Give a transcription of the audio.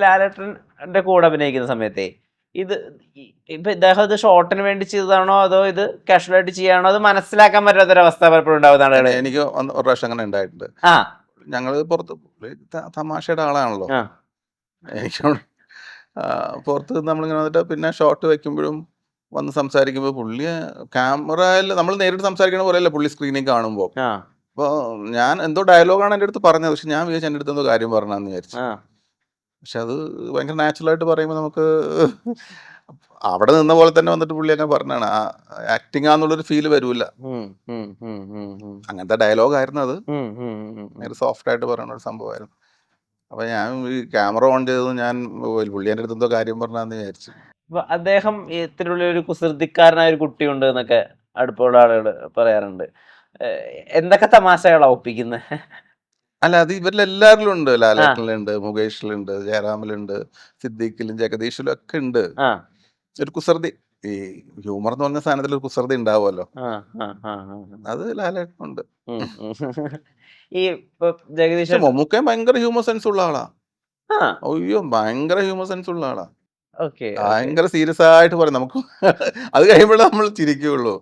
ലാലേട്ടന്റെ കൂടെ അഭിനയിക്കുന്ന സമയത്തെ ഇത് ഇപ്പൊ ഇദ്ദേഹം ഇത് ഷോട്ടിന് വേണ്ടി ചെയ്തതാണോ അതോ ഇത് കാഷ്വൽ ആയിട്ട് ചെയ്യാണോ അത് മനസ്സിലാക്കാൻ പറ്റാത്തൊരവസ്ഥ പലപ്പോഴും ഉണ്ടാവുന്ന ആളുകള്. എനിക്ക് ഒരു പ്രാവശ്യം അങ്ങനെ ഉണ്ടായിട്ടുണ്ട്. ആ ഞങ്ങള് പുറത്ത് തമാശയുടെ ആളാണല്ലോ. ആ എനിക്ക് പുറത്ത് നമ്മളിങ്ങനെ വന്നിട്ട് പിന്നെ ഷോട്ട് വെക്കുമ്പോഴും വന്ന് സംസാരിക്കുമ്പോൾ പുള്ളി ക്യാമറയിൽ നമ്മൾ നേരിട്ട് സംസാരിക്കണ പോലെയല്ല പുള്ളി സ്ക്രീനിൽ കാണുമ്പോൾ. ആ അപ്പോൾ ഞാൻ എന്തോ ഡയലോഗാണ് എൻ്റെ അടുത്ത് പറഞ്ഞത്, പക്ഷെ ഞാൻ വിചാരിച്ചു എൻ്റെ അടുത്ത് എന്തോ കാര്യം പറഞ്ഞാന്ന് വിചാരിച്ചു. ആ പക്ഷെ അത് ഭയങ്കര നാച്ചുറലായിട്ട് പറയുമ്പോൾ നമുക്ക് അവിടെ നിന്ന പോലെ തന്നെ വന്നിട്ട് പുള്ളി അങ്ങനെ പറഞ്ഞാണ്. ആക്ടിങ് ആന്നുള്ളൊരു ഫീല് വരൂല. ഉം, ഉം, ഉം, ഉം, ഉം, അങ്ങനത്തെ ഡയലോഗായിരുന്നു അത്. ഉം, ഉം, ഉം, ഉം. ഭയങ്കര സോഫ്റ്റ് ആയിട്ട് പറയുന്ന ഒരു സംഭവമായിരുന്നു. അപ്പൊ ഞാൻ ഈ ക്യാമറ ഓൺ ചെയ്തത് ഞാൻ പുള്ളി എൻ്റെ അടുത്ത് എന്തോ കാര്യം പറഞ്ഞാന്ന് വിചാരിച്ചു. അപ്പൊ അദ്ദേഹം ഇത്തരത്തിലുള്ള ഒരു കുസൃതിക്കാരനായ ഒരു കുട്ടിയുണ്ട് എന്നൊക്കെ അടുപ്പമുള്ള ആളുകൾ പറയാറുണ്ട്. എന്തൊക്കെ തമാശകളാ ഒപ്പിക്കുന്നത്? അല്ല, അത് ഇവരിലെല്ലാരിലും ഉണ്ട്. ആ ലാലേട്ടനിലുണ്ട്, മുകേഷിലുണ്ട്, ജയറാമിലുണ്ട്, സിദ്ദീഖിലും ജഗദീഷിലും ഒക്കെ ഉണ്ട് ആ ഒരു കുസൃതി. ഈ ഹ്യൂമർ എന്ന് പറഞ്ഞ സാധനത്തിൽ ഒരു കുസൃതി ഉണ്ടാവുമല്ലോ. ആ ആ ആ ആ. അത് ലാലേട്ടനുണ്ട്. ഉം, ഉം. ഈ ഇപ്പൊ ജഗദീഷ് പക്ഷെ മമ്മൂക്കയും ഭയങ്കര ഹ്യൂമർ സെൻസ് ഉള്ള ആളാ. ആ അയ്യോ, ഭയങ്കര ഹ്യൂമർ സെൻസ് ഉള്ള ആളാ. Okay okay. ഭയങ്കര സീരിയസ് ആയിട്ട് പറയും നമുക്ക്. അത് കഴിയുമ്പോഴേ നമ്മൾ ചിരിക്കുള്ളൂ.